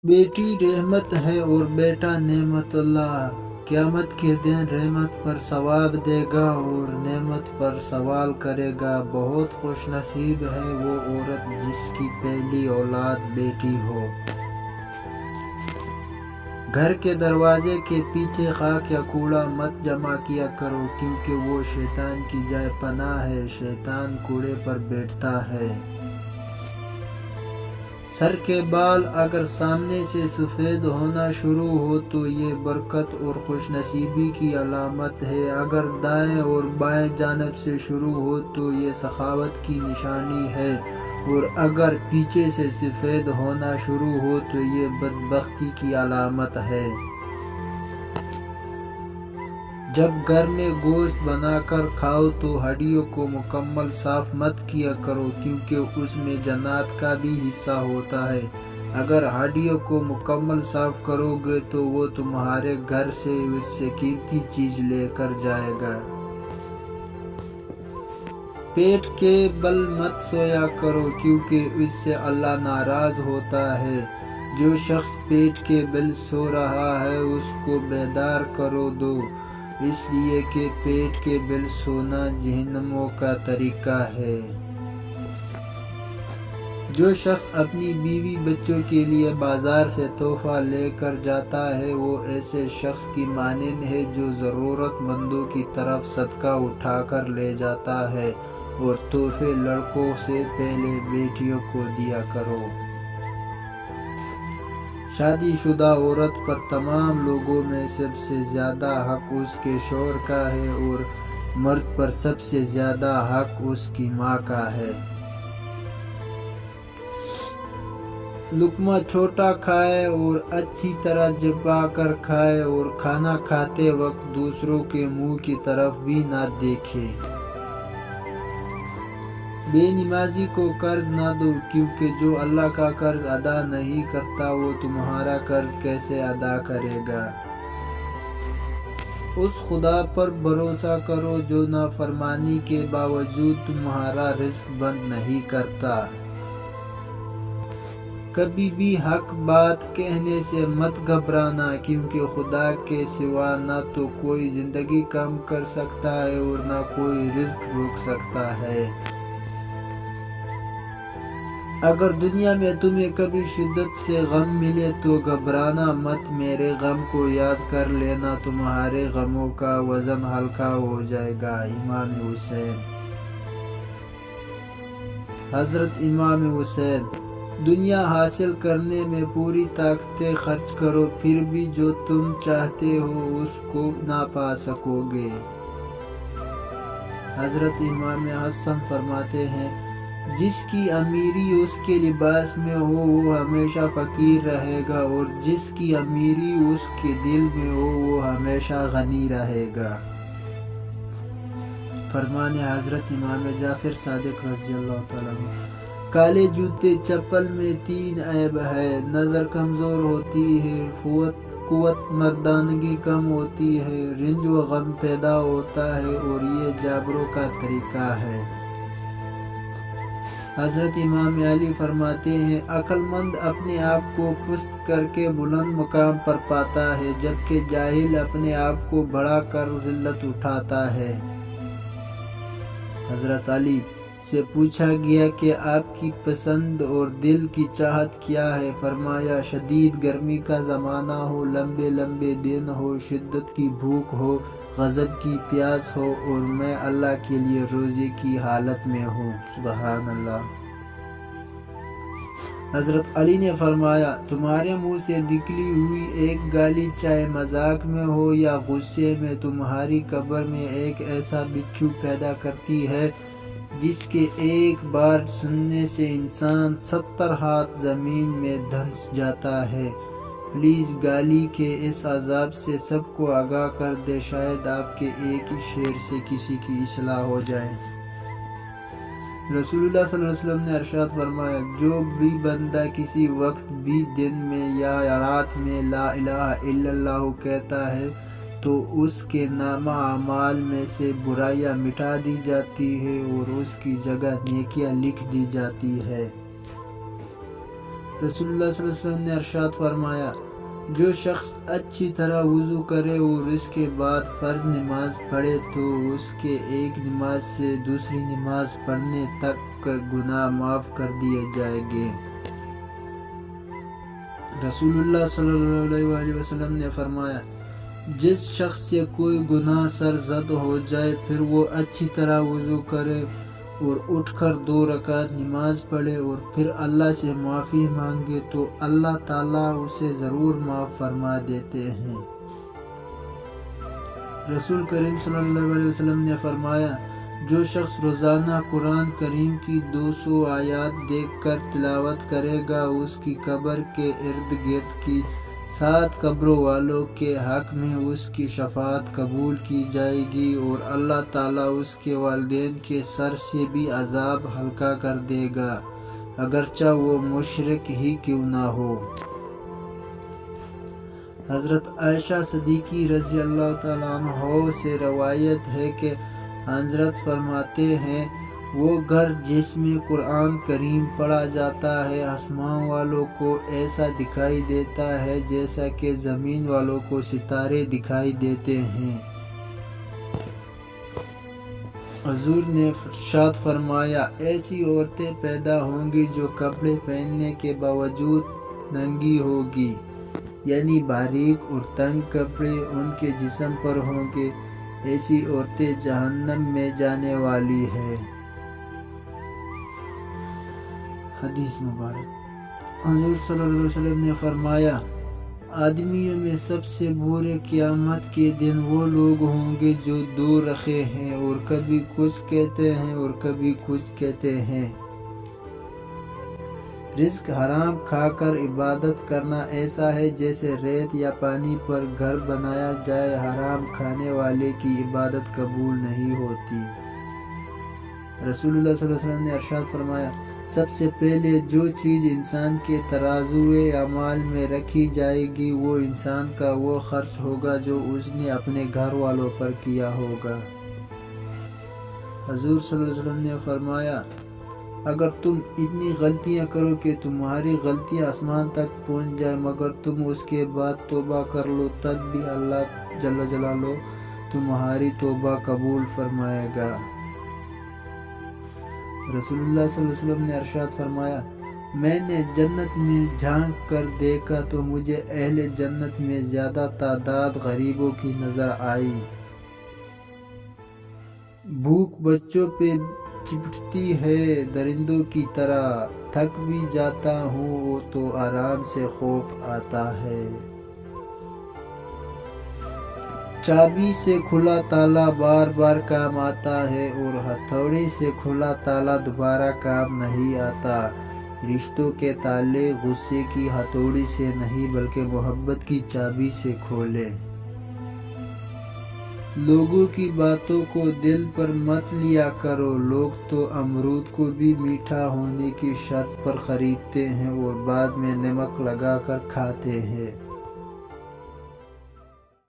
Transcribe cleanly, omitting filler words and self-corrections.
بیٹی رحمت ہے اور بیٹا نعمت اللہ۔ قیامت کے دن رحمت پر ثواب دے گا اور نعمت پر سوال کرے گا۔ بہت خوش نصیب ہے وہ عورت جس کی پہلی اولاد بیٹی ہو۔ گھر کے دروازے کے پیچھے خاک یا کوڑا مت جمع کیا کرو، کیونکہ وہ شیطان کی جائے پناہ ہے۔ شیطان کوڑے پر بیٹھتا ہے۔ سر کے بال اگر سامنے سے سفید ہونا شروع ہو تو یہ برکت اور خوش نصیبی کی علامت ہے۔ اگر دائیں اور بائیں جانب سے شروع ہو تو یہ سخاوت کی نشانی ہے، اور اگر پیچھے سے سفید ہونا شروع ہو تو یہ بدبختی کی علامت ہے۔ جب گھر میں گوشت بنا کر کھاؤ تو ہڈیوں کو مکمل صاف مت کیا کرو، کیونکہ اس میں جنات کا بھی حصہ ہوتا ہے۔ اگر ہڈیوں کو مکمل صاف کرو گے تو وہ تمہارے گھر سے اس سے قیمتی چیز لے کر جائے گا۔ پیٹ کے بل مت سویا کرو، کیونکہ اس سے اللہ ناراض ہوتا ہے۔ جو شخص پیٹ کے بل سو رہا ہے اس کو بیدار کرو دو، اس لیے کہ پیٹ کے بل سونا جہنمیوں کا طریقہ ہے۔ جو شخص اپنی بیوی بچوں کے لیے بازار سے تحفہ لے کر جاتا ہے وہ ایسے شخص کی مانند ہے جو ضرورت مندوں کی طرف صدقہ اٹھا کر لے جاتا ہے، اور تحفے لڑکوں سے پہلے بیٹیوں کو دیا کرو۔ شادی شدہ عورت پر تمام لوگوں میں سب سے زیادہ حق اس کے شوہر کا ہے، اور مرد پر سب سے زیادہ حق اس کی ماں کا ہے۔ لقمہ چھوٹا کھائے اور اچھی طرح چبا کر کھائے، اور کھانا کھاتے وقت دوسروں کے منہ کی طرف بھی نہ دیکھے۔ بے نمازی کو قرض نہ دو، کیونکہ جو اللہ کا قرض ادا نہیں کرتا وہ تمہارا قرض کیسے ادا کرے گا۔ اس خدا پر بھروسہ کرو جو نافرمانی کے باوجود تمہارا رزق بند نہیں کرتا۔ کبھی بھی حق بات کہنے سے مت گھبرانا، کیونکہ خدا کے سوا نہ تو کوئی زندگی کم کر سکتا ہے اور نہ کوئی رزق روک سکتا ہے۔ اگر دنیا میں تمہیں کبھی شدت سے غم ملے تو گھبرانا مت، میرے غم کو یاد کر لینا، تمہارے غموں کا وزن ہلکا ہو جائے گا۔ امام حسین۔ حضرت امام حسین: دنیا حاصل کرنے میں پوری طاقتیں خرچ کرو، پھر بھی جو تم چاہتے ہو اس کو نہ پا سکو گے۔ حضرت امام حسن فرماتے ہیں، جس کی امیری اس کے لباس میں ہو وہ ہمیشہ فقیر رہے گا، اور جس کی امیری اس کے دل میں ہو وہ ہمیشہ غنی رہے گا۔ فرمان حضرت امام جعفر صادق رضی اللہ تعالیٰ عنہ: کالے جوتے چپل میں 3 عیب ہے، نظر کمزور ہوتی ہے، قوت مردانگی کم ہوتی ہے، رنج و غم پیدا ہوتا ہے، اور یہ جابروں کا طریقہ ہے۔ حضرت امام علی فرماتے ہیں، عقل مند اپنے آپ کو پست کر کے بلند مقام پر پاتا ہے، جبکہ جاہل اپنے آپ کو بڑھا کر ذلت اٹھاتا ہے۔ حضرت علی سے پوچھا گیا کہ آپ کی پسند اور دل کی چاہت کیا ہے؟ فرمایا، شدید گرمی کا زمانہ ہو، لمبے لمبے دن ہو، شدت کی بھوک ہو، غضب کی پیاس ہو، اور میں اللہ کے لیے روزے کی حالت میں ہوں۔ سبحان اللہ۔ حضرت علی نے فرمایا، تمہارے منہ سے نکلی ہوئی ایک گالی چاہے مذاق میں ہو یا غصے میں، تمہاری قبر میں ایک ایسا بچھو پیدا کرتی ہے جس کے ایک بار سننے سے انسان 70 ہاتھ زمین میں دھنس جاتا ہے۔ پلیز گالی کے اس عذاب سے سب کو آگاہ کر دے، شاید آپ کے ایک ہی شعر سے کسی کی اصلاح ہو جائے۔ رسول اللہ صلی اللہ علیہ وسلم نے ارشاد فرمایا، جو بھی بندہ کسی وقت بھی دن میں یا رات میں لا الہ الا اللہ کہتا ہے تو اس کے نامہ اعمال میں سے برائیاں مٹا دی جاتی ہے اور اس کی جگہ نیکیاں لکھ دی جاتی ہے۔ رسول اللہ صلی اللہ علیہ وسلم نے ارشاد فرمایا، جو شخص اچھی طرح وضو کرے اور اس کے بعد فرض نماز پڑھے تو اس کے ایک نماز سے دوسری نماز پڑھنے تک گناہ معاف کر دیے جائیں گے۔ رسول اللہ صلی اللہ علیہ وسلم نے فرمایا، جس شخص سے کوئی گناہ سرزد ہو جائے پھر وہ اچھی طرح وضو کرے اور اٹھ کر 2 رکعت نماز پڑھے اور پھر اللہ سے معافی مانگے تو اللہ تعالیٰ اسے ضرور معاف فرما دیتے ہیں۔ رسول کریم صلی اللہ علیہ وسلم نے فرمایا، جو شخص روزانہ قرآن کریم کی 200 آیات دیکھ کر تلاوت کرے گا اس کی قبر کے ارد گرد کی 7 قبروں والوں کے حق میں اس کی شفاعت قبول کی جائے گی اور اللہ تعالیٰ اس کے والدین کے سر سے بھی عذاب ہلکا کر دے گا، اگرچہ وہ مشرک ہی کیوں نہ ہو۔ حضرت عائشہ صدیقی رضی اللہ تعالیٰ عنہ سے روایت ہے کہ حضرت فرماتے ہیں، وہ گھر جس میں قرآن کریم پڑھا جاتا ہے آسمان والوں کو ایسا دکھائی دیتا ہے جیسا کہ زمین والوں کو ستارے دکھائی دیتے ہیں۔ حضور نے ارشاد فرمایا، ایسی عورتیں پیدا ہوں گی جو کپڑے پہننے کے باوجود ننگی ہوگی، یعنی باریک اور تنگ کپڑے ان کے جسم پر ہوں گے، ایسی عورتیں جہنم میں جانے والی ہے۔ حدیث مبارک۔ حضور صلی اللہ علیہ وسلم نے فرمایا، آدمیوں میں سب سے برے قیامت کے دن وہ لوگ ہوں گے جو 2 رخے ہیں اور کبھی کچھ کہتے ہیں اور کبھی کچھ کہتے ہیں۔ رزق حرام کھا کر عبادت کرنا ایسا ہے جیسے ریت یا پانی پر گھر بنایا جائے، حرام کھانے والے کی عبادت قبول نہیں ہوتی۔ رسول اللہ صلی اللہ علیہ وسلم نے ارشاد فرمایا، سب سے پہلے جو چیز انسان کے ترازوئے اعمال میں رکھی جائے گی وہ انسان کا وہ خرچ ہوگا جو اس نے اپنے گھر والوں پر کیا ہوگا۔ حضور صلی اللہ علیہ وسلم نے فرمایا، اگر تم اتنی غلطیاں کرو کہ تمہاری غلطیاں آسمان تک پہنچ جائیں مگر تم اس کے بعد توبہ کر لو تب بھی اللہ جل جلالہ تمہاری توبہ قبول فرمائے گا۔ رسول اللہ صلی اللہ علیہ وسلم نے ارشاد فرمایا، میں نے جنت میں جھانک کر دیکھا تو مجھے اہل جنت میں زیادہ تعداد غریبوں کی نظر آئی۔ بھوک بچوں پہ چپٹتی ہے درندوں کی طرح، تھک بھی جاتا ہوں تو آرام سے خوف آتا ہے۔ چابی سے کھلا تالا بار بار کام آتا ہے اور ہتھوڑی سے کھلا تالا دوبارہ کام نہیں آتا۔ رشتوں کے تالے غصے کی ہتھوڑی سے نہیں بلکہ محبت کی چابی سے کھولے۔ لوگوں کی باتوں کو دل پر مت لیا کرو، لوگ تو امرود کو بھی میٹھا ہونے کی شرط پر خریدتے ہیں اور بعد میں نمک لگا کر کھاتے ہیں۔